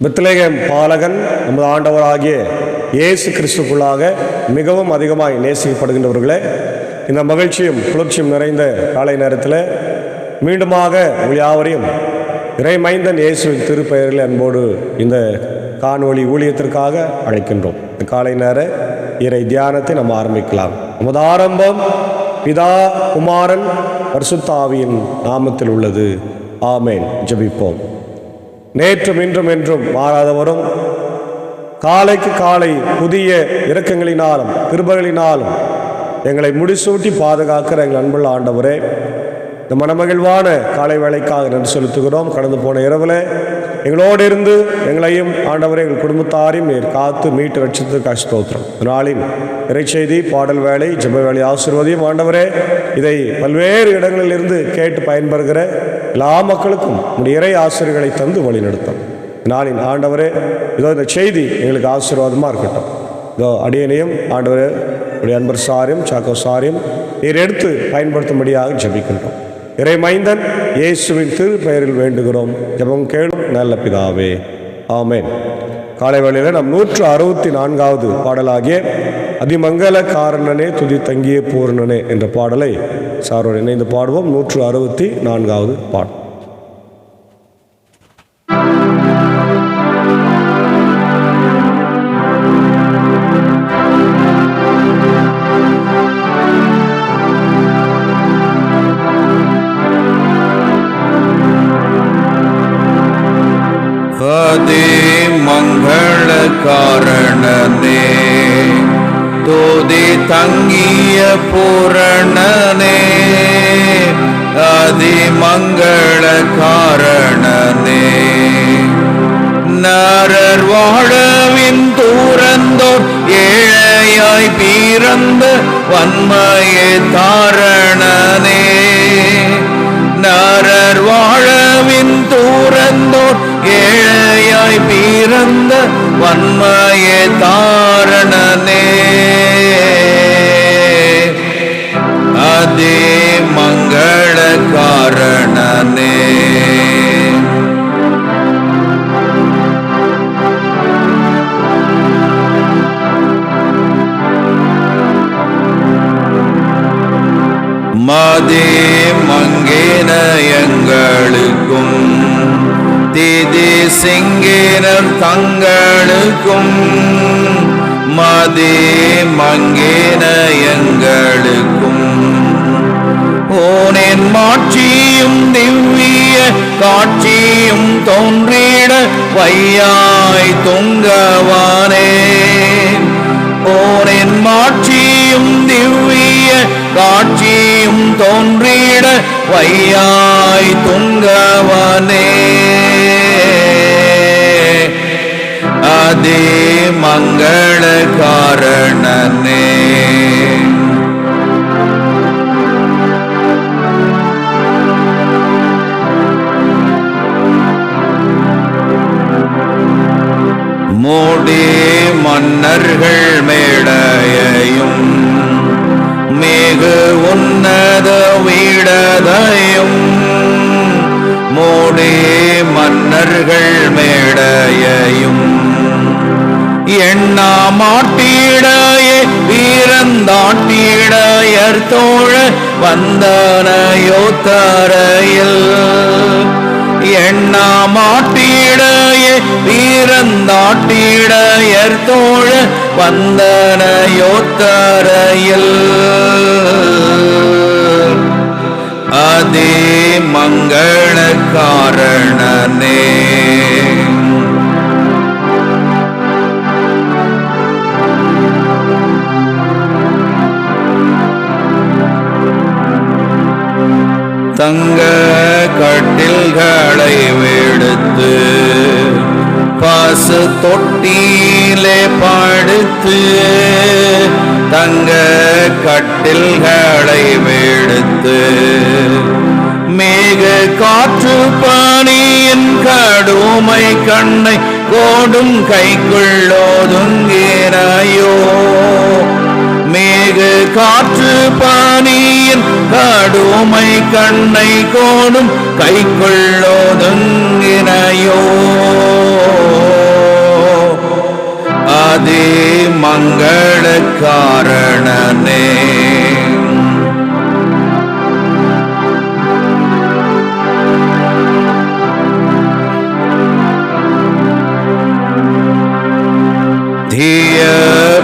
Bethlehem பாலகன் நமது ஆண்டவராகிய இயேசு கிறிஸ்துக்குள்ளாக மிகவும் அதிகமாய் நேசிக்கப்படுகின்றவர்களே, இந்த மகிழ்ச்சியும் குளிர்ச்சியும் நிறைந்த காலை நேரத்தில் மீண்டுமாக உங்கள் யாவரையும் இறைமைந்தன் இயேசுவின் திருப்பெயரில் அன்போடு இந்த காணொளி ஊழியத்திற்காக அழைக்கின்றோம். இந்த காலை நேர இறை தியானத்தை நம்ம ஆரம்பிக்கலாம். நமது ஆரம்பம் பிதா, குமாரன், பரிசுத்த ஆவியின் நாமத்தில் உள்ளது. ஆமேன். ஜெபிப்போம். நேற்றும் இன்றும் என்றும் மாறாதவரும் காலைக்கு காலை புதிய இரக்கங்களினாலும் கிருபைகளினாலும் எங்களை முடிசூட்டி பாதுகாக்கிற எங்கள் அன்புள்ள ஆண்டவரே, இந்த மனமகிழ்வான காலை வேளைக்காக நன்றி செலுத்துகிறோம். கடந்து போன இரவில் எங்களோடு இருந்து எங்களையும் ஆண்டவரே எங்கள் குடும்பத்தாரையும் நீர் காத்து மீட்டு ரட்சித்ததுக்கு ஸ்தோத்திரம். நாளின் இறைச்செய்தி, பாடல் வேலை, ஜெப வேலை ஆசீர்வதியும் ஆண்டவரே. இதை பல்வேறு இடங்களிலிருந்து கேட்டு பயன்பெறுகிற எல்லா மக்களுக்கும் உடைய இறை ஆசிரியர்களை தந்து வழி நடத்தும். நாளின் ஆண்டவரே, இதோ இந்த செய்தி எங்களுக்கு ஆசீர்வாதமாக இருக்கட்டும். இதோ அடியனையும் ஆண்டவரே உடைய அன்பர் சாரையும் சாக்கோ சாரையும் நீர் எடுத்து பயன்படுத்தும்படியாக ஜெபிக்கின்றோம். இறைமைந்தன் இயேசுவின் திருப்பெயரில் வேண்டுகிறோம். ஜெபம் கேளும் நல்ல பிதாவே. ஆமேன். காலை வேளையில் நம் 164வது பாடலாகிய அதிமங்கல காரணனே துதி தங்கிய பூரணனே என்ற பாடலை சாரோடு இணைந்து பாடுவோம். 164வது பாடல். மங்கள காரணனே துதி தங்கிய பூரணனே, அதிமங்கள காரணனே, நரர் வாழவின் தூரந்தோர் ஏழையாய் பிறந்த வன்மையே தாரணனே, நரர் வாழவின் தூரந்தோர் ஏழையாய் பிறந்த வன்மையே தாரணனே, அதே மங்கள காரணனே. மதே மங்கேன எங்களுக்கும் திதி சிங்கேனர் தங்களுக்கும், மதே மங்கேன எங்களுக்கும் ஓனின் மாட்சியும் திவ்விய காட்சியும் தோன்றிட வையாய் தொங்கவானே, ஓனின் மாட்சியும் திவ்விய காட்சியும் தோன்றிட வையாய் தொங்கவானே, அதே மங்கள காரணனே. மூடி மன்னர்கள் மேடையையும் மிகு உன்னத வீடதையும், மூடி மன்னர்கள் மேடையையும் எண்ணா மாட்டிடையே வீரந்தாட்டிடையர் தோழ வந்தனையோ தரையில், எண்ணா மாட்டிடையே வீரந்தாட்டிடையர் தோழ வந்தனையோ தரையில், அதே மங்கள காரணனே. தங்க கட்டில்களை வெடுத்து பசு தொட்டிலே படுத்து, தங்க கட்டில்களை வெடுத்து மேக காற்று பனியின் கடுமை கண்ணை கோடும் கைக்குள்ளோதுங்கினாயோ, மேக காற்று பனியின் கடுமை கண்ணை கோடும் கைக்குள்ளோதுங்கினையோ ஆதி மங்கள காரணனே. தீய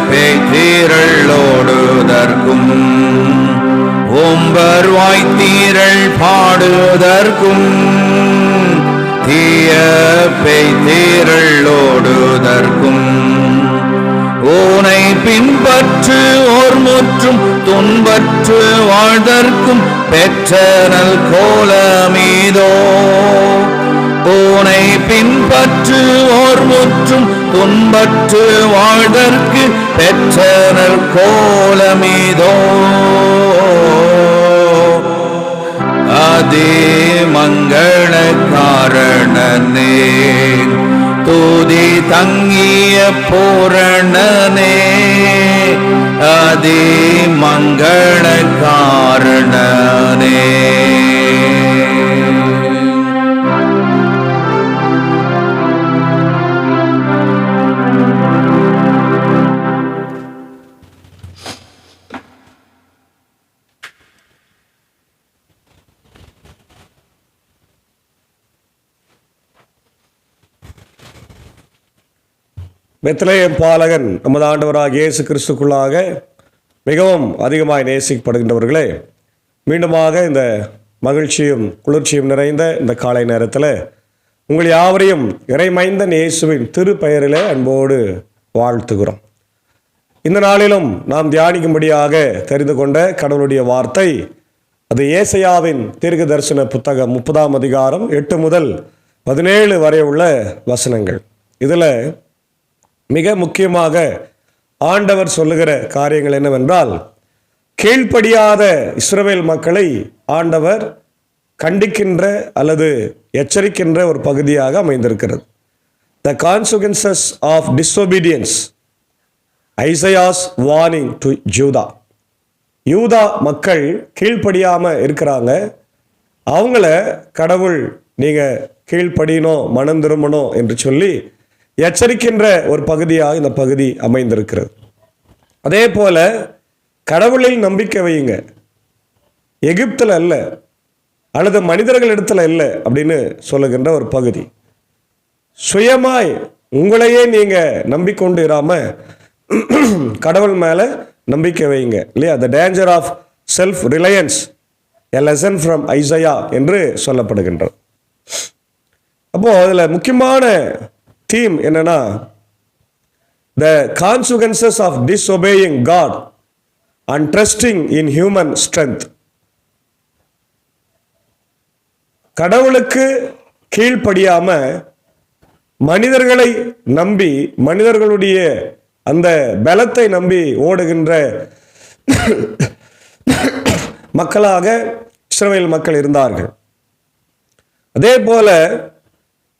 பேய்த்திரளோடுதற்கும் ஓம்பர் வாய்த்தீரள் பாடுதற்கும் தீய பேய்த்திரளோடுதற்கும் ஊனை பின்பற்று ஓர் முற்றும் துன்பற்று வாழ்தற்கும் பெற்றனல் கோலமீதோ. ஊனை பின்பற்று ஓர் முற்றும் துன்பற்று வாழ்தற்கு பெற்றனல் கோலமீதோ. ஆதி மங்கள காரணனே தூதி தங்கிய பூரணனே. ஆதி மங்கள காரணனே. பெத்லகேம் பாலகன் நமது ஆண்டவராகிய இயேசு கிறிஸ்துக்குள்ளாக மிகவும் அதிகமாய் நேசிக்கப்படுகின்றவர்களே, மீண்டுமாக இந்த மகிழ்ச்சியும் குளிர்ச்சியும் நிறைந்த இந்த காலை நேரத்தில் உங்கள் யாவரையும் இறைமைந்தன் இயேசுவின் திருப்பெயரிலே அன்போடு வாழ்த்துகிறோம். இந்த நாளிலும் நாம் தியானிக்கும்படியாக தெரிந்து கொண்ட கடவுளுடைய வார்த்தை அது ஏசாயாவின் தீர்க்க தரிசன புத்தகம் 30ஆம் அதிகாரம் 8 முதல் 17 வரை உள்ள வசனங்கள். இதில் மிக முக்கியமாக ஆண்டவர் சொல்லுகிற காரியங்கள் என்னவென்றால், கீழ்ப்படியாத இஸ்ரவேல் மக்களை ஆண்டவர் கண்டிக்கின்ற அல்லது எச்சரிக்கின்ற ஒரு பகுதியாக அமைந்திருக்கிறது. The consequences of disobedience, Isaiah's warning to Judah. யூதா மக்கள் கீழ்ப்படியாமல் இருக்கிறாங்க, அவங்கள கடவுள் நீங்கள் கீழ்ப்படியணும், மனம் திரும்பணும் என்று சொல்லி எச்சரிக்கின்ற ஒரு பகுதியாக இந்த பகுதி அமைந்திருக்கிறது. அதே போல கடவுளில் நம்பிக்கை வையுங்க, எகிப்தில் அல்ல அல்லது மனிதர்களிடத்தில் இல்லை அப்படின்னு சொல்லுகின்ற ஒரு பகுதி. சுயமாய் உங்களையே நீங்கள் நம்பிக்கொண்டு இராமல் கடவுள் மேலே நம்பிக்கை வையுங்க இல்லையா. The danger of self reliance, a lesson from Isaiah என்று சொல்லப்படுகின்றது. அப்போது அதில் முக்கியமான தீம் என்னன்னா, the consequences of disobeying God and trusting in human strength. கடவுளுக்கு கீழ்ப்படியாம மனிதர்களை நம்பி மனிதர்களுடைய அந்த பலத்தை நம்பி ஓடுகின்ற மக்களாக இஸ்ரவேல் மக்கள் இருந்தார்கள். அதே போல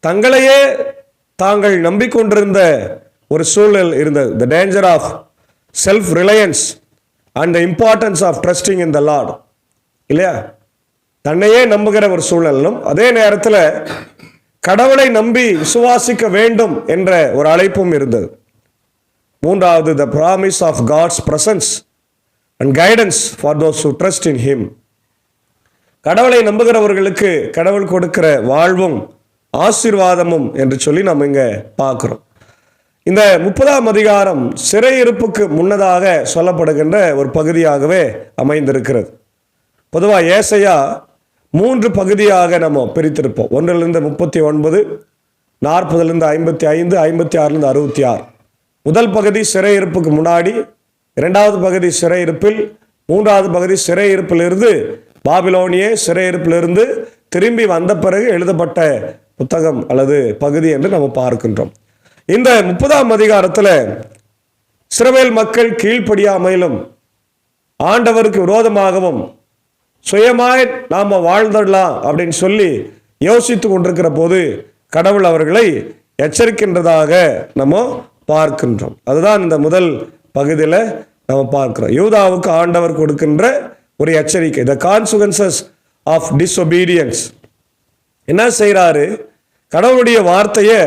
தங்களையே தாங்கள் நம்பிக்கொண்டிருந்த ஒரு சூழல் இருந்தது. The danger of self reliance and the importance of trusting in the lord இல்லையா. தன்னையே நம்புகிற ஒரு சூழலும் அதே நேரத்தில் கடவுளை நம்பி விசுவாசிக்க வேண்டும் என்ற ஒரு அழைப்பும் இருந்தது. மூன்றாவது, the promise of God's presence and guidance for those who trust in him. கடவுளை நம்புகிறவர்களுக்கு கடவுள் கொடுக்கிற வாழ்வும் ஆசீர்வாதமும் என்று சொல்லி நம்ம இங்கே பார்க்குறோம். இந்த 30ஆம் அதிகாரம் சிறையிருப்புக்கு முன்னதாக சொல்லப்படுகின்ற ஒரு பகுதியாகவே அமைந்திருக்கிறது. பொதுவாக ஏசாயா 3 பகுதியாக நம்ம பிரித்திருப்போம். 1லிருந்து 39, 40லிருந்து 55, 56லிருந்து 66. முதல் பகுதி சிறையிருப்புக்கு முன்னாடி, 2வது பகுதி சிறையிருப்பில், 3வது பகுதி சிறையிருப்பிலிருந்து பாபிலோனிய சிறையிருப்பிலிருந்து திரும்பி வந்த பிறகு எழுதப்பட்ட புத்தகம் அல்லது பகுதி என்று நம்ம பார்க்கின்றோம். இந்த 30ஆம் அதிகாரத்தில் இஸ்ரவேல் மக்கள் கீழ்ப்படியாமையிலும் ஆண்டவருக்கு விரோதமாகவும் சுயமாய் நாம் வாழ்ந்துடலாம் அப்படின்னு சொல்லி யோசித்து கொண்டிருக்கிற போது கடவுள் அவர்களை எச்சரிக்கின்றதாக நம்ம பார்க்கின்றோம். அதுதான் இந்த முதல் பகுதியில் நம்ம பார்க்கிறோம். யூதாவுக்கு ஆண்டவர் கொடுக்கின்ற ஒரு எச்சரிக்கை, த கான்சிக்வன்சஸ் ஆஃப் டிஸ்ஒபீடியன்ஸ். என்ன செய்கிறாரு? கடவுளுடைய வார்த்தையை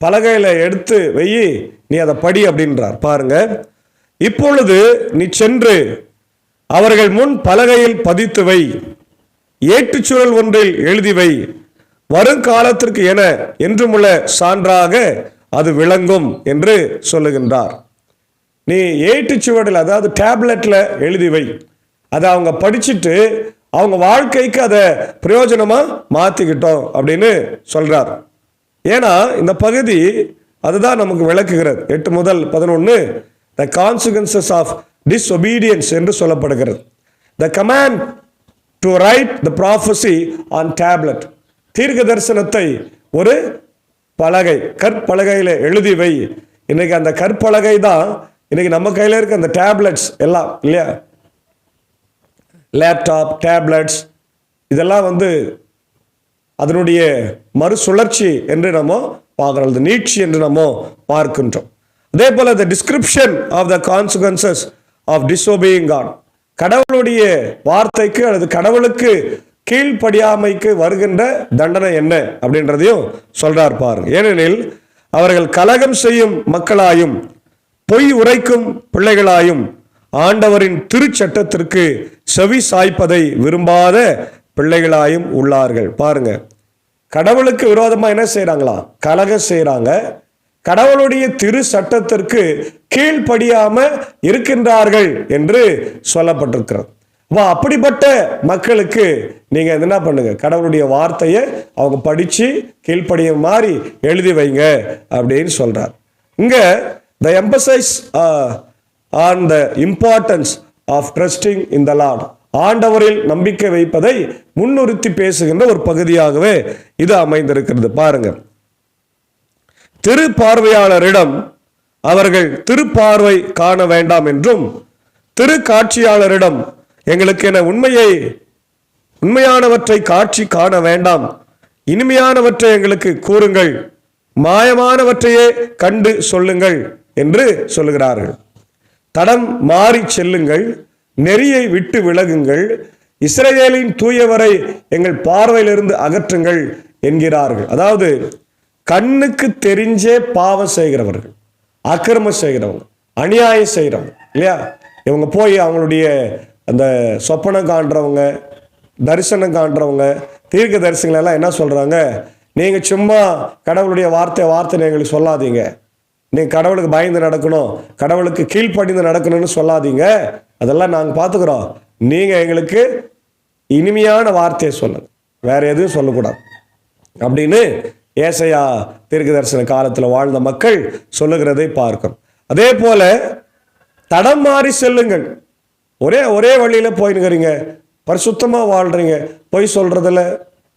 பலகையில் எடுத்து வெயி, நீ அதை படி அப்படின்றார். பாருங்க, இப்பொழுது நீ சென்று அவர்கள் முன் பலகையில் பதித்து வை, ஏட்டுச்சுழல் ஒன்றில் எழுதி வை, வருங்காலத்திற்கு என என்றுமுள்ள சான்றாக அது விளங்கும் என்று சொல்லுகின்றார். நீ ஏட்டுச்சுவடில், அதாவது டேப்லெட்ல எழுதி வை, அதை அவங்க படிச்சுட்டு அவங்க வாழ்க்கைக்கு அதை பிரயோஜனமா மாத்திக்கிட்டோம் அப்படின்னு சொல்றார். ஏன்னா இந்த பகுதி அதுதான் நமக்கு விளக்குகிறது. 8 முதல் 11 the consequences of disobedience என்று சொல்லப்படுகிறது. the command to write the prophecy on tablet, தீர்க்க தரிசனத்தை ஒரு பலகை, கற்பலகையில் எழுதி வை. இன்னைக்கு அந்த கற்பலகை தான் இன்னைக்கு நம்ம கையில் இருக்க அந்த டேப்லெட்ஸ் எல்லாம் இல்லையா, லேப்டாப், டேப்லெட்ஸ், இதெல்லாம் அதனுடைய மறுசுழற்சி என்று நம்ம பார்க்கிறோம், நீட்சி என்று நம்ம பார்க்கின்றோம். அதே போல the description of the consequences of disobeying God, கடவுளுடைய வார்த்தைக்கு அல்லது கடவுளுக்கு கீழ்ப்படியாமைக்கு வருகின்ற தண்டனை என்ன அப்படின்றதையும் சொல்றார் பாருங்க. ஏனெனில் அவர்கள் கலகம் செய்யும் மக்களாயும் பொய் உரைக்கும் பிள்ளைகளாயும் ஆண்டவரின் திருச்சட்டத்திற்கு செவி சாய்ப்பதை விரும்பாத பிள்ளைகளாயும் உள்ளார்கள். பாருங்க, கடவுளுக்கு விரோதமா என்ன செய்யறாங்களா, கலகம் செய்யறாங்க, கடவுளுடைய திரு சட்டத்திற்கு கீழ்ப்படியாம இருக்கின்றார்கள் என்று சொல்லப்பட்டிருக்கிறது. அப்படிப்பட்ட மக்களுக்கு நீங்க என்ன பண்ணுங்க, கடவுளுடைய வார்த்தையை அவங்க படிச்சு கீழ்ப்படிய மாதிரி எழுதி வைங்க அப்படின்னு சொல்றார். இங்க the emphasis on the importance of trusting in the Lord, ஆண்டவரில் நம்பிக்கை வைப்பதை முன்னிறுத்தி பேசுகின்ற ஒரு பகுதியாகவே இது அமைந்திருக்கிறது. பாருங்க, திரு பார்வையாளரிடம் அவர்கள் திருப்பார்வை காண வேண்டாம் என்றும், திரு காட்சியாளரிடம் எங்களுக்கு என உண்மையானவற்றை காட்சி காண வேண்டாம், இனிமையானவற்றை எங்களுக்கு கூறுங்கள், மாயமானவற்றையே கண்டு சொல்லுங்கள் என்று சொல்லுகிறார்கள். தடம் மாறி செல்லுங்கள், நெறியை விட்டு விலகுங்கள், இஸ்ரவேலின் தூயவரை எங்கள் பார்வையிலிருந்து அகற்றுங்கள் என்கிறார்கள். அதாவது கண்ணுக்கு தெரிஞ்சே பாவம் செய்கிறவர்கள், அக்கிரமம் செய்கிறவங்க, அநியாயம் செய்கிறவங்க இல்லையா, இவங்க போய் அவங்களுடைய அந்த சொப்பனம் காண்றவங்க, தரிசனம் காண்றவங்க, தீர்க்க தரிசனங்கள் எல்லாம் என்ன சொல்றாங்க, நீங்க சும்மா கடவுளுடைய வார்த்தை எங்களுக்கு சொல்லாதீங்க, நீங்க கடவுளுக்கு பயந்து நடக்கணும், கடவுளுக்கு கீழ்ப்படிந்து நடக்கணும்னு சொல்லாதீங்க, அதெல்லாம் நாங்கள் பார்த்துக்கிறோம், நீங்க எங்களுக்கு இனிமையான வார்த்தையை சொல்லுங்க, வேற எதுவும் சொல்லக்கூடாது அப்படின்னு ஏசாயா தீர்க்க தரிசன காலத்தில் வாழ்ந்த மக்கள் சொல்லுகிறதை பார்க்கும். அதே போல தடம் மாறி செல்லுங்கள், ஒரே வழியில போயினுக்கிறீங்க, பரிசுத்தமா வாழ்றீங்க, பொய் சொல்றதுல,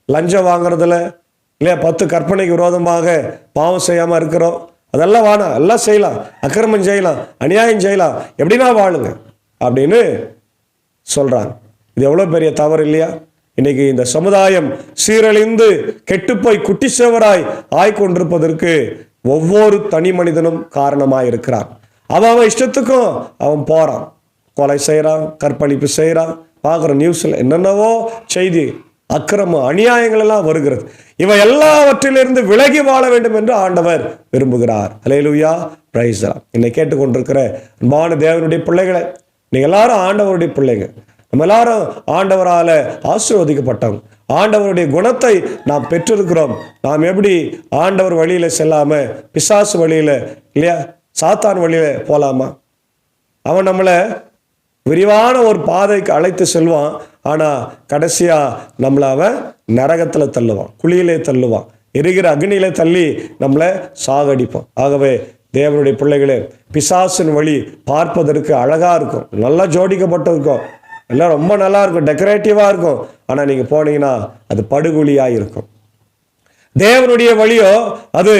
லஞ்சம் வாங்குறதுல இல்லையா, 10 கற்பனைக்கு விரோதமாக பாவம் செய்யாம இருக்கிறோம், அதெல்லாம் வேணாம், எல்லாம் செய்யலாம், அக்கிரமம் செய்யலாம், அநியாயம் செய்யலாம், எப்படின்னா வாழுங்க அப்படின்னு சொல்றாங்க. இது எவ்வளவு பெரிய தவறு இல்லையா? இன்னைக்கு இந்த சமுதாயம் சீரழிந்து கெட்டுப்போய் குட்டி சேவராய் ஆய்கொண்டிருப்பதற்கு ஒவ்வொரு தனி மனிதனும் காரணமாய் இருக்கிறான். அவன் இஷ்டத்துக்கும் அவன் போறான், கொலை செய்யறான், கற்பழிப்பு செய்யறான், பார்க்குற நியூஸ்ல என்னென்னவோ செய்தி, அக்கிரமம், அநியாயங்கள் எல்லாம் வருகிறது. இவன் எல்லாவற்றிலிருந்து விலகி வாழ வேண்டும் என்று ஆண்டவர் விரும்புகிறார். அல்லேலூயா, பிரைஸ் தி லார்ட். என்னை கேட்டுக்கொண்டிருக்கிற அன்பான தேவனுடைய பிள்ளைகளை, நீங்க எல்லாரும் ஆண்டவருடைய பிள்ளைங்க, நம்ம எல்லாரும் ஆண்டவரால ஆசீர்வதிக்கப்பட்டவங்க, ஆண்டவருடைய குணத்தை நாம் பெற்றிருக்கிறோம். நாம் எப்படி ஆண்டவர் வழியில செல்லாம பிசாசு வழியில இல்லையா, சாத்தான் வழியில போலாமா? அவன் நம்மளை விரிவான ஒரு பாதைக்கு அழைத்து செல்வான், ஆனா கடைசியா நம்மளை அவன் நரகத்துல தள்ளுவான், குழியிலே தள்ளுவான், எரிகிற அக்னியிலே தள்ளி நம்மளை சாகடிப்பான். ஆகவே தேவனுடைய பிள்ளைகளே, பிசாசின் வழி பார்ப்பதற்கு அழகா இருக்கும், நல்லா ஜோடிக்கப்பட்டிருக்கும், எல்லாம் ரொம்ப நல்லா இருக்கும், டெக்கரேட்டிவா இருக்கும், ஆனா நீங்க போனீங்கன்னா அது படுகொலியா இருக்கும். தேவனுடைய வழியோ அது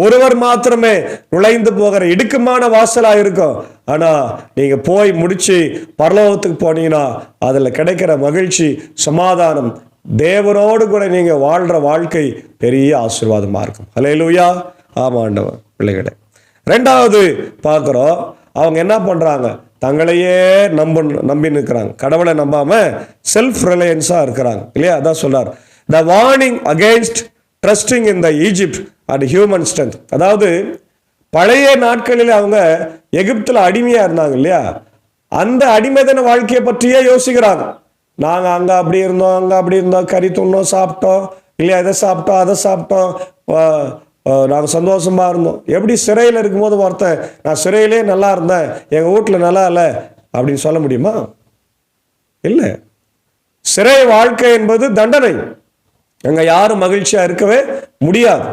ஒருவர் மாத்திரமே நுழைந்து போகிற இடுக்கமான வாசலா இருக்கும். ஆனா நீங்க போய் முடிச்சு பரலோகத்துக்கு போனீங்கன்னா அதுல கிடைக்கிற மகிழ்ச்சி, சமாதானம், தேவனோடு கூட நீங்க வாழ்ற வாழ்க்கை பெரிய ஆசீர்வாதமா இருக்கும். அல்லேலூயா, ஆமா ஆண்டவர் பிள்ளைகளே. 2வது பார்க்கிறோம், அவங்க என்ன பண்றாங்க, தங்களையே நம்பி நிற்கிறாங்க, கடவுளை நம்பாம செல்ஃப் ரிலையன்ஸா இருக்கிறாங்க இல்லையா. அதான் சொல்றார், the warning against trusting in the Egypt and human strength. அதாவது பழைய நாட்களில் அவங்க எகிப்தில் அடிமையாக இருந்தாங்க இல்லையா, அந்த அடிமைதன வாழ்க்கையை பற்றியே யோசிக்கிறாங்க. நாங்கள் அங்கே அப்படி இருந்தோம், அங்கே அப்படி இருந்தோம், கறி துண்ணோம், சாப்பிட்டோம் இல்லையா, இதை சாப்பிட்டோம், அதை சாப்பிட்டோம், நாங்கள் சந்தோஷமாக இருந்தோம். எப்படி சிறையில் இருக்கும்போது ஒருத்தன் நான் சிறையிலே நல்லா இருந்தேன், எங்கள் வீட்டில் நல்லா இல்லை அப்படின்னு சொல்ல முடியுமா? இல்லை. சிறை வாழ்க்கை என்பது தண்டனை. அங்கே யாரும் மகிழ்ச்சியாக இருக்கவே முடியாது.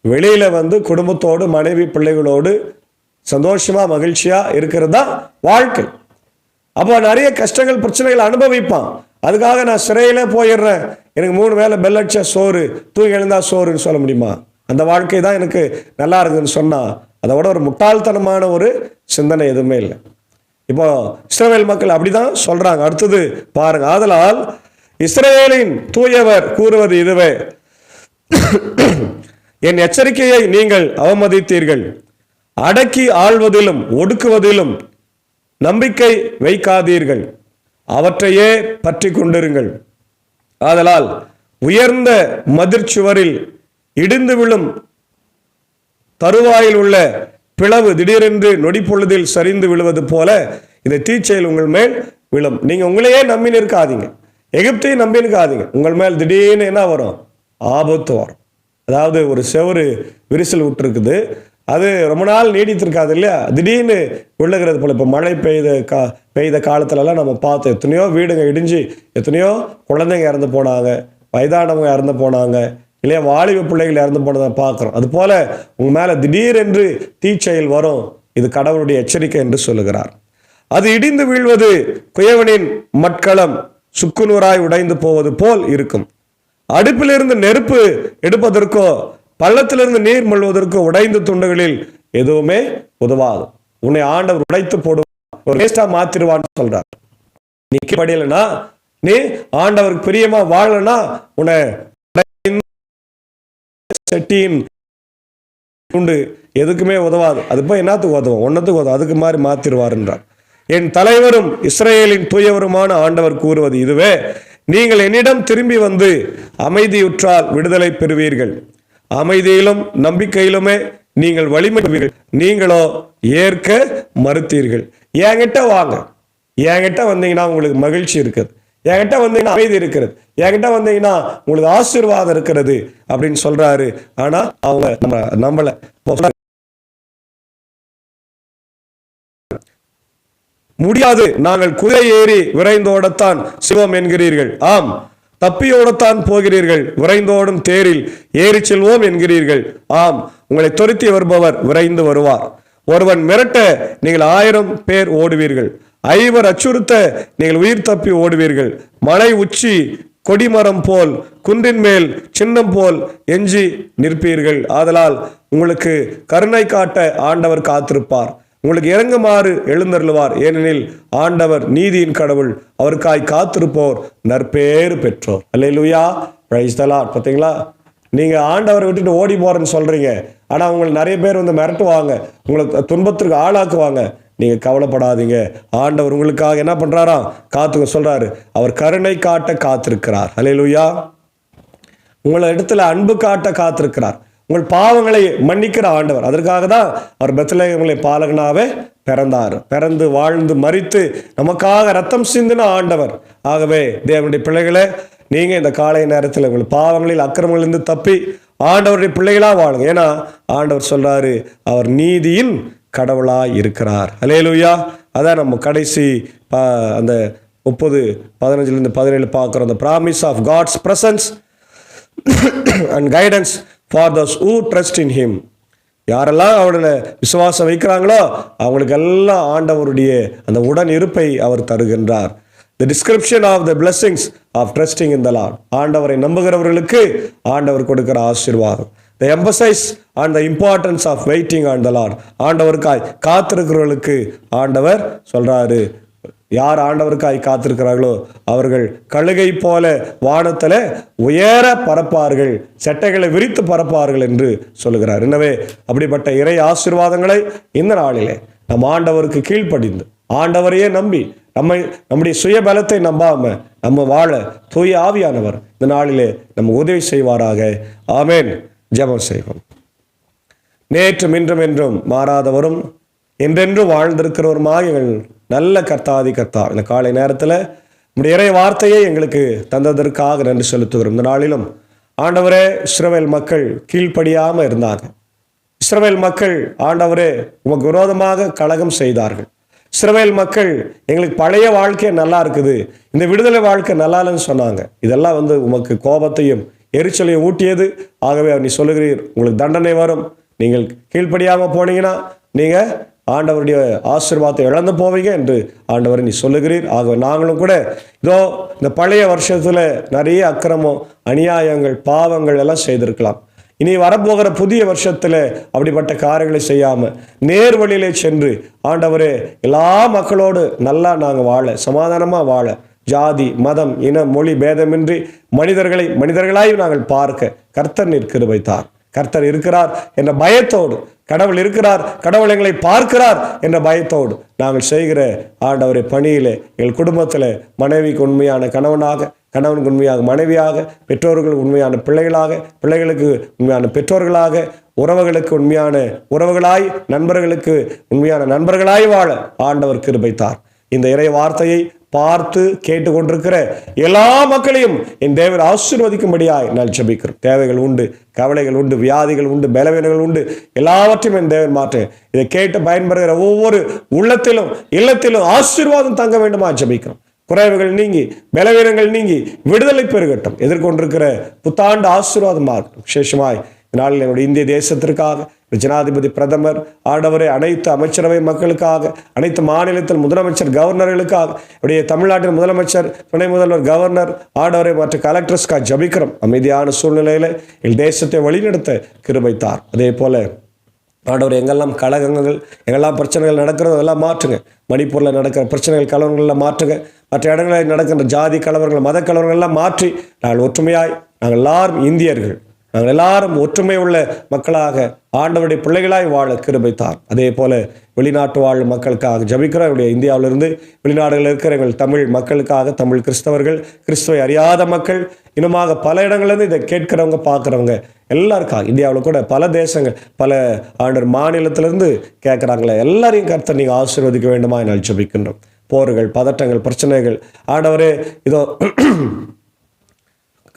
வெளியில் குடும்பத்தோடு மனைவி பிள்ளைகளோடு சந்தோஷமாக மகிழ்ச்சியாக இருக்கிறது தான் வாழ்க்கை. அப்போ நிறைய கஷ்டங்கள் பிரச்சனைகள் அனுபவிப்பான். அதுக்காக நான் சிறையிலே போயிடுறேன், எனக்கு 3 வேளை பெல் அடிச்சா சோறு, தூங்கி எழுந்தா சோறுன்னு சொல்ல முடியுமா? அந்த வாழ்க்கை தான் எனக்கு நல்லா இருக்குதுன்னு சொன்னால் அதை விட ஒரு முட்டாள்தனமான ஒரு சிந்தனை எதுவுமே இல்லை. இப்போ இஸ்ரவேல் மக்கள் அப்படிதான் சொல்றாங்க. அடுத்தது பாருங்க, ஆதலால் இஸ்ரவேலின் தூயவர் கூறுவது இதுவே, என் எச்சரிக்கையை நீங்கள் அவமதித்தீர்கள், அடக்கி ஆள்வதிலும் ஒடுக்குவதிலும் நம்பிக்கை வைக்காதீர்கள், அவற்றையே பற்றி கொண்டிருங்கள். ஆதலால் உயர்ந்த மதிர்ச்சுவரில் இடிந்து விழும் தருவாயில் உள்ள பிளவு திடீரென்று நொடிப்பொழுதில் சரிந்து விழுவது போல இந்த தீச்செயல் உங்கள் மேல் விழும். நீங்க உங்களையே நம்பி நிற்காதீங்க, எகிப்தையும் நம்பி நிற்காதீங்க. உங்கள் மேல் திடீர்னு என்ன வரும்? ஆபத்து வரும். அதாவது ஒரு செவரு விரிசல் விட்டுருக்குது, அது ரொம்ப நாள் நீடித்திருக்காது இல்லையா, திடீர்னு விழுகிறது போல. இப்போ மழை பெய்த காலத்துலலாம் நம்ம பார்த்தோம், எத்தனையோ வீடுங்க இடிஞ்சு எத்தனையோ குழந்தைங்க இறந்து போனாங்க, வயதானவங்க இறந்து போனாங்க இல்லையா, வாலிப பிள்ளைகள் இறந்து போனதை பார்க்குறோம். அது போல உங்கள் மேலே திடீரென்று தீச்செயல் வரும். இது கடவுளுடைய எச்சரிக்கை என்று சொல்லுகிறார். அது இடிந்து வீழ்வது குயவனின் மட்களம் சுக்குநூறாய் உடைந்து போவது போல் இருக்கும். அடுப்பிலிருந்து நெருப்பு எடுப்பதற்கோ பள்ளத்திலிருந்து நீர் மல்வதற்கோ உடைந்த துண்டுகளில் எதுவுமே உதவாது. உன்னை ஆண்டவர் உடைத்து போடுவார், ஒரு வேஸ்டா மாத்திருவான்னு சொல்றார். நீ படியலனா, நீ ஆண்டவருக்கு பிரியமா வாழலனா உன்னை செட்டியின் உண்டு எதுக்குமே உதவாது. அது போய் என்னத்துக்கு உதவும்? ஒன்னத்துக்கு உதவும், அதுக்கு மாதிரி மாத்திருவார் என்றார். என் தலைவரும் இஸ்ரவேலின் தூயவருமான ஆண்டவர் கூறுவது இதுவே, நீங்கள் என்னிடம் திரும்பி வந்து அமைதியுற்றால் விடுதலை பெறுவீர்கள், அமைதியிலும் நம்பிக்கையிலுமே நீங்கள் வலிமை பெறுவீர்கள். நீங்களோ ஏற்க மறுத்தீர்கள். என்கிட்ட வாங்க, என்கிட்ட வந்தீங்கன்னா உங்களுக்கு மகிழ்ச்சி இருக்குது, என்கிட்ட வந்தீங்கன்னா அமைதி இருக்கிறது, என்கிட்ட வந்தீங்கன்னா உங்களுக்கு ஆசீர்வாதம் இருக்கிறது அப்படின்னு சொல்றாரு. ஆனா அவங்க நம்மள முடியாது, நாங்கள் குதிரை ஏறி விரைந்தோடத்தான் சிவம் என்கிறீர்கள், ஆம் தப்பியோடத்தான் போகிறீர்கள், விரைந்தோடும் தேரில் ஏறி செல்வோம் என்கிறீர்கள், ஆம் உங்களை துரத்தி வருபவர் விரைந்து வருவார். ஒருவன் மிரட்ட நீங்கள் 1000 பேர் ஓடுவீர்கள், 5 அச்சுறுத்த நீங்கள் உயிர் தப்பி ஓடுவீர்கள். மலை உச்சி கொடிமரம் போல் குன்றின் மேல் சின்னம் போல் எஞ்சி நிற்பீர்கள். ஆதலால் உங்களுக்கு கருணை காட்ட ஆண்டவர் காத்திருப்பார், உங்களுக்கு இறங்குமாறு எழுந்தருளுவார். ஏனெனில் ஆண்டவர் நீதியின் கடவுள், அவருக்காய் காத்திருப்போர் நற்பேறு பெற்றோர். அல்லேலூயா, பிரைஸ் தி லார்ட். பார்த்தீங்களா, நீங்க ஆண்டவரை விட்டுட்டு ஓடி போறேன்னு சொல்றீங்க, ஆனா உங்களை நிறைய பேர் மிரட்டுவாங்க, உங்களுக்கு துன்பத்திற்கு ஆளாக்குவாங்க. நீங்க கவலைப்படாதீங்க, ஆண்டவர் உங்களுக்காக என்ன பண்றாராம்? காத்துக்க சொல்றாரு. அவர் கருணை காட்ட காத்திருக்கிறார். அல்லேலூயா. உங்களை இடத்துல அன்பு காட்ட காத்திருக்கிறார். உங்கள் பாவங்களை மன்னிக்கிற ஆண்டவர். அதற்காக தான் அவர் பெத்லகேமிலே பாலகனாவே பிறந்தார். பிறந்து வாழ்ந்து மரித்து நமக்காக ரத்தம் சிந்தின ஆண்டவர். ஆகவே தேவனுடைய பிள்ளைகளே, நீங்க இந்த காலை நேரத்தில் உங்கள் பாவங்களில் அக்கிரமங்களிலிருந்து தப்பி ஆண்டவருடைய பிள்ளைகளா வாழுங்க. ஏன்னா ஆண்டவர் சொல்றாரு, அவர் நீதியின் கடவுளாய் இருக்கிறார். அல்லேலூயா. அதான் நம்ம கடைசி அந்த 30:15-17 பார்க்குறோம். அந்த promise of God's presence and guidance for those who trust in him. யாரெல்லாம் அவருடைய விசுவாசம் வைக்கிறாங்களோ அவங்களுக்கு எல்லாம் ஆண்டவருடைய அந்த உடன் இருப்பை அவர் தருகின்றார். The description of the blessings of trusting in the Lord. ஆண்டவரை நம்புகிறவர்களுக்கு ஆண்டவர் கொடுக்கிற ஆசீர்வாதம். The emphasis on the importance of waiting on the Lord. ஆண்டவருக்காய் காத்திருக்கிறவர்களுக்கு ஆண்டவர் சொல்றாரு, யார் ஆண்டவருக்காய் காத்திருக்கிறார்களோ அவர்கள் கழுகை போல வானத்தில் உயர பறப்பார்கள், சட்டைகளை விரித்து பறப்பார்கள் என்று சொல்லுகிறார். எனவே அப்படிப்பட்ட இறை ஆசீர்வாதங்களை இந்த நாளிலே நம் ஆண்டவருக்கு கீழ்ப்படிந்து ஆண்டவரையே நம்பி நம்முடைய சுய பலத்தை நம்பாம நம்ம வாழ தூய ஆவியானவர் இந்த நாளிலே நம்ம உதவி செய்வாராக. ஆமென். ஜெபம் செய்வோம். நேற்றும் இன்றும் என்றும் மாறாதவரும் என்றென்றும் வாழ்ந்திருக்கிறவருமாக எங்கள் நல்ல கர்த்தாதி கர்த்தா, இந்த காலை நேரத்தில் நம்முடைய இறை வார்த்தையை எங்களுக்கு தந்ததற்காக நன்றி செலுத்துகிறோம். இந்த நாளிலும் ஆண்டவரே, இஸ்ரவேல் மக்கள் கீழ்ப்படியாமல் இருந்தாங்க. இஸ்ரவேல் மக்கள் ஆண்டவரே உமக்கு விரோதமாக கலகம் செய்தார்கள். இஸ்ரவேல் மக்கள் எங்களுக்கு பழைய வாழ்க்கை நல்லா இருக்குது, இந்த விடுதலை வாழ்க்கை நல்லா இல்லைன்னு சொன்னாங்க. இதெல்லாம் உமக்கு கோபத்தையும் எரிச்சலையும் ஊட்டியது. ஆகவே நீ சொல்லுகிறீர், உங்களுக்கு தண்டனை வரும். நீங்கள் கீழ்ப்படியாமல் போனீங்கன்னா நீங்கள் ஆண்டவருடைய ஆசீர்வாதத்தை இழந்து போவீங்க என்று ஆண்டவர் நீ சொல்லுகிறீர். ஆகவே நாங்களும் கூட இதோ இந்த பழைய வருஷத்தில் நிறைய அக்கிரமம், அநியாயங்கள், பாவங்கள் எல்லாம் செய்திருக்கலாம். இனி வரப்போகிற புதிய வருஷத்தில் அப்படிப்பட்ட காரியங்களை செய்யாமல் நேர் வழியிலே சென்று ஆண்டவரே எல்லா மக்களோடு நல்லா நாங்கள் வாழ, சமாதானமாக வாழ, ஜாதி மதம் இனம் மொழி பேதமின்றி மனிதர்களாய் நாங்கள் பார்க்க கர்த்தர் நீர் கிருபை தார். கர்த்தர் இருக்கிறார் என்ற பயத்தோடு, கடவுள் இருக்கிறார், கடவுள் எங்களை பார்க்கிறார் என்ற பயத்தோடு நாங்கள் செய்கிற ஆண்டவரை பணியிலே எங்கள் குடும்பத்தில் மனைவிக்கு உண்மையான கணவனாக, கணவனுக்கு உண்மையாக மனைவியாக, பெற்றோர்களுக்கு உண்மையான பிள்ளைகளாக, பிள்ளைகளுக்கு உண்மையான பெற்றோர்களாக, உறவுகளுக்கு உண்மையான உறவுகளாய், நண்பர்களுக்கு உண்மையான நண்பர்களாய் வாழ ஆண்டவர் கிருபை தார். இந்த இறை வார்த்தையை பார்த்து கேட்டுக்கொண்டிருக்கிற எல்லா மக்களையும் என் தேவன் ஆசீர்வதிக்கும்படியாய் நான் ஜெபிக்கிறேன். தேவைகள் உண்டு, கவலைகள் உண்டு, வியாதிகள் உண்டு, பலவீனங்கள் உண்டு, எல்லாவற்றையும் என் தேவன் மாற்ற இதை கேட்டு பயன்படுகிற ஒவ்வொரு உள்ளத்திலும் இல்லத்திலும் ஆசீர்வாதம் தங்க வேண்டுமா ஜெபிக்கிறோம். குறைவுகள் நீங்கி, பலவீனங்கள் நீங்கி, விடுதலை பெருகட்டும். எதிர்கொண்டிருக்கிற புத்தாண்டு ஆசீர்வாதமாக விசேஷமாய் நாளில் என்னுடைய இந்திய தேசத்திற்காக, ஜனாதிபதி, பிரதமர், ஆண்டவரை அனைத்து அமைச்சரவை மக்களுக்காக, அனைத்து மாநிலத்தில் முதலமைச்சர், கவர்னர்களுக்காக, இப்படியே தமிழ்நாட்டின் முதலமைச்சர், துணை முதல்வர், கவர்னர், ஆண்டவரை மற்ற கலெக்டர்ஸ்க்காக ஜபிக்கிறோம். அமைதியான சூழ்நிலையில் எங்கள் தேசத்தை வழிநடத்த கிருபை தார். அதே போல ஆண்டவர் எங்கெல்லாம் கலகங்கள், எங்கெல்லாம் பிரச்சனைகள் நடக்கிறதோ அதெல்லாம் மாற்றுங்க. மணிப்பூரில் நடக்கிற பிரச்சனைகள், கலவரங்கள்லாம் மாற்றுங்க. மற்ற இடங்களில் நடக்கின்ற ஜாதி கலவரங்கள், மத கலவரங்கள்லாம் மாற்றி நாங்கள் ஒற்றுமையாய், நாங்கள் எல்லாரும் இந்தியர்கள், நாங்கள் எல்லாரும் ஒற்றுமை உள்ள மக்களாக ஆண்டவருடைய பிள்ளைகளாய் வாழ கிருபை தார். அதே போல வெளிநாட்டு வாழும் மக்களுக்காக ஜபிக்கிறோம். என்னுடைய இந்தியாவிலிருந்து வெளிநாடுகளில் இருக்கிற எங்கள் தமிழ் மக்களுக்காக, தமிழ் கிறிஸ்தவர்கள், கிறிஸ்துவை அறியாத மக்கள், இன்னுமாக பல இடங்கள்லேருந்து இதை கேட்கிறவங்க, பார்க்குறவங்க எல்லாருக்காக, இந்தியாவில் கூட பல தேசங்கள், பல ஆண்டவர் மாநிலத்திலிருந்து கேட்குறாங்களே, எல்லாரையும் கர்த்தர் நீங்கள் ஆசீர்வதிக்க வேண்டுமா என ஜபிக்கின்றோம். போர்கள், பதட்டங்கள், பிரச்சனைகள், ஆண்டவரே இதோ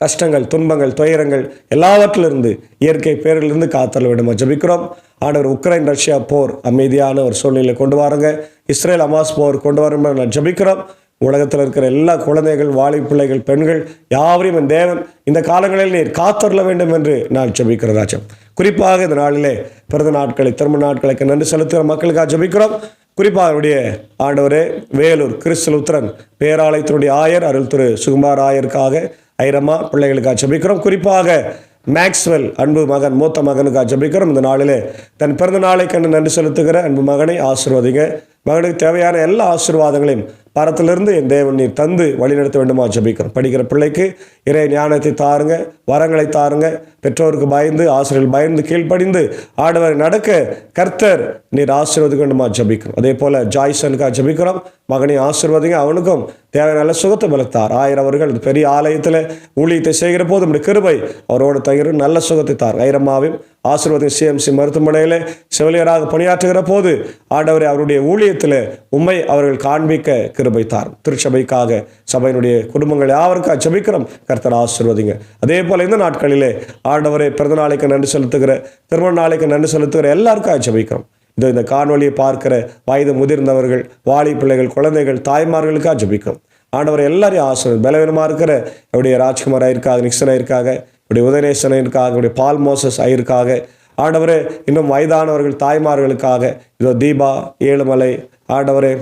கஷ்டங்கள், துன்பங்கள், துயரங்கள் எல்லாவற்றிலிருந்து, இயற்கை பேரிலிருந்து காத்தல் விடுமா ஜபிக்கிறோம். ஆண்டவர் உக்ரைன் ரஷ்யா போர் அமைதியான ஒரு சூழ்நிலை கொண்டு வாருங்க. இஸ்ரேல் அமாஸ் போர் கொண்டு வரும் நான் ஜபிக்கிறோம். உலகத்தில் இருக்கிற எல்லா குழந்தைகள், வாலிப்பிள்ளைகள், பெண்கள் யாவரையும் என் தேவன் இந்த காலங்களில் நீர் காத்தருள வேண்டும் என்று நான் ஜபிக்கிறேன் ராஜம். குறிப்பாக இந்த நாளிலே பிறந்த நாட்களை, திருமண நாட்களுக்கு நன்றி செலுத்துகிற மக்களுக்காக ஜபிக்கிறோம். குறிப்பாக அவருடைய ஆண்டவரே வேலூர் கிறிஸ்துலுத்திரன் பேராலயத்தினுடைய ஆயர் அருள் திரு சுகுமார் ஆயருக்காக, ஐரம்மா பிள்ளைகளுக்காக ஜபிக்கிறோம். குறிப்பாக மேக்ஸ்வெல் அன்பு மகன், மூத்த மகனுக்காக ஜபிக்கிறோம். இந்த நாளிலே தன் பிறந்த நாளை கண்டு நன்றி செலுத்துகிற அன்பு மகனை ஆசீர்வதிங்க. மகனுக்கு தேவையான எல்லா ஆசீர்வாதங்களையும் பரத்திலிருந்து என் தேவன் நீர் தந்து வழிநடத்த வேண்டுமா ஜபிக்கிறோம். படிக்கிற பிள்ளைக்கு இறை ஞானத்தை தாருங்க, வரங்களை தாருங்க. பெற்றோருக்கு பயந்து, ஆசிரியர்கள் பயந்து, கீழ்ப்படிந்து ஆண்டவரை நடக்க கர்த்தர் நீர் ஆசீர்வதிக்க வேண்டுமா ஜபிக்கிறோம். அதே போல ஜாய்சனுக்காக ஜபிக்கிறோம். மகனை ஆசீர்வதிங்க, அவனுக்கும் தேவையான நல்ல சுகத்தை பலத்தார். ஆயிரம் அவர்கள் பெரிய ஆலயத்தில் ஊழியத்தை செய்கிற போது நம்முடைய கிருபை அவரோடு தகிற நல்ல சுகத்தை தார். ஐரம்மாவையும் ஆசீர்வாதம். CMC மருத்துவமனையில் செவிலியராக பணியாற்றுகிற போது ஆண்டவரை அவருடைய ஊழியத்தில் உண்மை அவர்கள் காண்பிக்க கிருபை தார். திருச்சபைக்காக, சபையினுடைய குடும்பங்கள் யாவருக்காக ஜபிக்கிறோம். கர்த்தர் ஆசீர்வதிங்க. அதே போல இந்த நாட்களிலே ஆண்டவரை பிறந்த நாளைக்கு நன்றி செலுத்துகிற, திருமண நாளைக்கு நன்றி செலுத்துகிற எல்லாருக்காக ஜபிக்கிறோம். இந்த காணொலியை பார்க்கிற வயது முதிர்ந்தவர்கள், வாலி பிள்ளைகள், குழந்தைகள், தாய்மார்களுக்காக ஜபிக்கிறோம். ஆண்டவர் எல்லாரையும் ஆசீர்வதி. பலவீனமாக இருக்கிற என்னுடைய ராஜ்குமார் ஐயருக்காக, நிக்சன் ஐயருக்காக, இப்படி உதயநேசன் ஐயருக்காக, இப்படி பால் மோசஸ் ஐயருக்காக, ஆண்டவரே இன்னும் வயதானவர்கள் தாய்மார்களுக்காக, இதோ தீபா, ஏழுமலை, ஆண்டவரே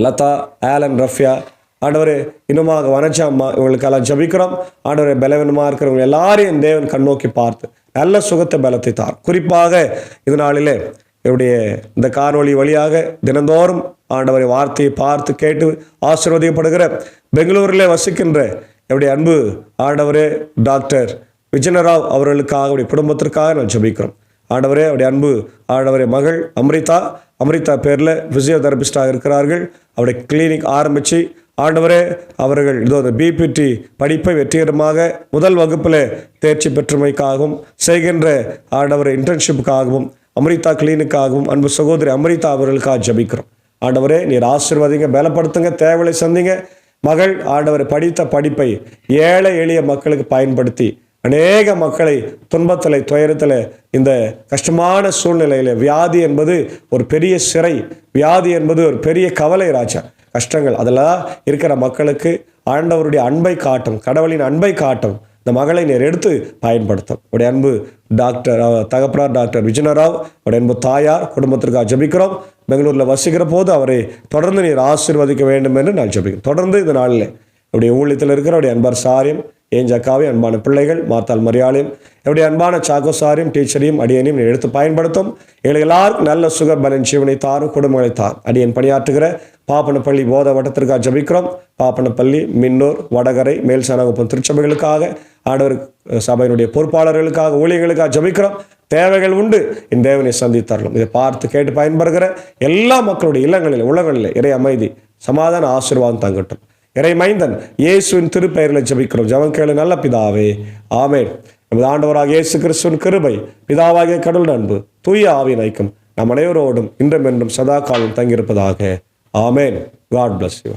லதா, ஆலன், ரஃப்யா, ஆண்டவரே இன்னுமாக வனஜா அம்மா, இவங்களுக்கெல்லாம் ஜபிக்கிறோம். ஆண்டவரே பலவீனமாக இருக்கிறவங்க எல்லாரையும் தேவன் கண்ணோக்கி பார்த்து நல்ல சுகத்தை பலத்தை தார். குறிப்பாக இது நாளிலே என்னுடைய இந்த காணொளி வழியாக தினந்தோறும் ஆண்டவரை வார்த்தையை பார்த்து கேட்டு ஆசீர்வதிக்கப்படுகிற பெங்களூரில் வசிக்கின்ற என்னுடைய அன்பு ஆண்டவரே டாக்டர் விஜயராவ் அவர்களுக்காக, அவருடைய குடும்பத்திற்காக நான் ஜெபிக்கிறோம். ஆண்டவரே அவருடைய அன்பு ஆண்டவரே மகள் அம்ரிதா, அமிர்தா பேரில் ஃபிசியோதெரபிஸ்டாக இருக்கிறார்கள். அவருடைய கிளினிக் ஆரம்பித்து ஆண்டவரே அவர்கள் இதோ அந்த பிபிடி படிப்பை வெற்றிகரமாக முதல் வகுப்பில் தேர்ச்சி பெற்றுமைக்காகவும் செய்கின்ற ஆண்டவரை இன்டர்ன்ஷிப்புக்காகவும் அமிர்தா கிளினிக்காகவும் அன்பு சகோதரி அமிர்தா அவர்களுக்காக ஜபிக்கிறோம். ஆண்டவரே நீர் ஆசீர்வதிங்க, பலப்படுத்துங்க, தேவையை சந்திங்க. மகள் ஆண்டவரை படித்த படிப்பை ஏழை எளிய மக்களுக்கு பயன்படுத்தி அநேக மக்களை துன்பத்தில் துயரத்தில் இந்த கஷ்டமான சூழ்நிலையில், வியாதி என்பது ஒரு பெரிய சிறை, வியாதி என்பது ஒரு பெரிய கவலை ராஜா, கஷ்டங்கள் அதெல்லாம் இருக்கிற மக்களுக்கு ஆண்டவருடைய அன்பை காட்டும், கடவுளின் அன்பை காட்டும். இந்த மகளை நீர் எடுத்து பயன்படுத்தும். உடைய அன்பு டாக்டர் தகப்பனார் டாக்டர் விஜயராவ், உடைய அன்பு தாயார் குடும்பத்திற்காக ஜபிக்கிறோம். பெங்களூரில் வசிக்கிற போது அவரை தொடர்ந்து நீர் ஆசீர்வதிக்க வேண்டும் என்று நான் ஜபிக்கிறேன். தொடர்ந்து இந்த நாளில் என்னுடைய ஊழியத்தில் இருக்கிற அவருடைய அன்பர் சாரியம், ஏஞ்சக்காவையும், அன்பான பிள்ளைகள் மாத்தாள் மரியாளையும், என்னுடைய அன்பான சாக்கோசாரியும், டீச்சரையும், அடியனையும் நீ எடுத்து பயன்படுத்தும். எங்களை எல்லாருக்கும் நல்ல சுக பலன் ஜீவனை தாரும், குடும்பங்களை தார். அடியன் பணியாற்றுகிற பாப்பனப்பள்ளி போத வட்டத்திற்காக ஜபிக்கிறோம். பாப்பனப்பள்ளி, மின்னூர், வடகரை, மேல் சானகுப்பம் திருச்சபைகளுக்காக, ஆண்டவர் சபையினுடைய பொறுப்பாளர்களுக்காக, ஊழியர்களுக்காக ஜபிக்கிறோம். தேவைகள் உண்டு, இந்த தேவனை சந்தித்தார்களும் இதை பார்த்து கேட்டு பயன்படுகிற எல்லா மக்களுடைய இல்லங்களில் உள்ளங்களில் இறை அமைதி, சமாதான ஆசீர்வாதம் தங்கட்டும். இறை மைந்தன் இயேசுவின் திருப்பெயரில் ஜபிக்கிறோம். ஜெபம் கேளு நல்ல பிதாவே, ஆமென். நமது ஆண்டவராக இயேசு கிறிஸ்துவின் கிருபை, பிதாவாகிய கடவுள் அன்பு, தூய ஆவியின் ஐக்கியம் நம் அனைவரோடும் இன்றும் என்றும் சதா காலம் தங்கியிருப்பதாக. ஆமென். God bless you.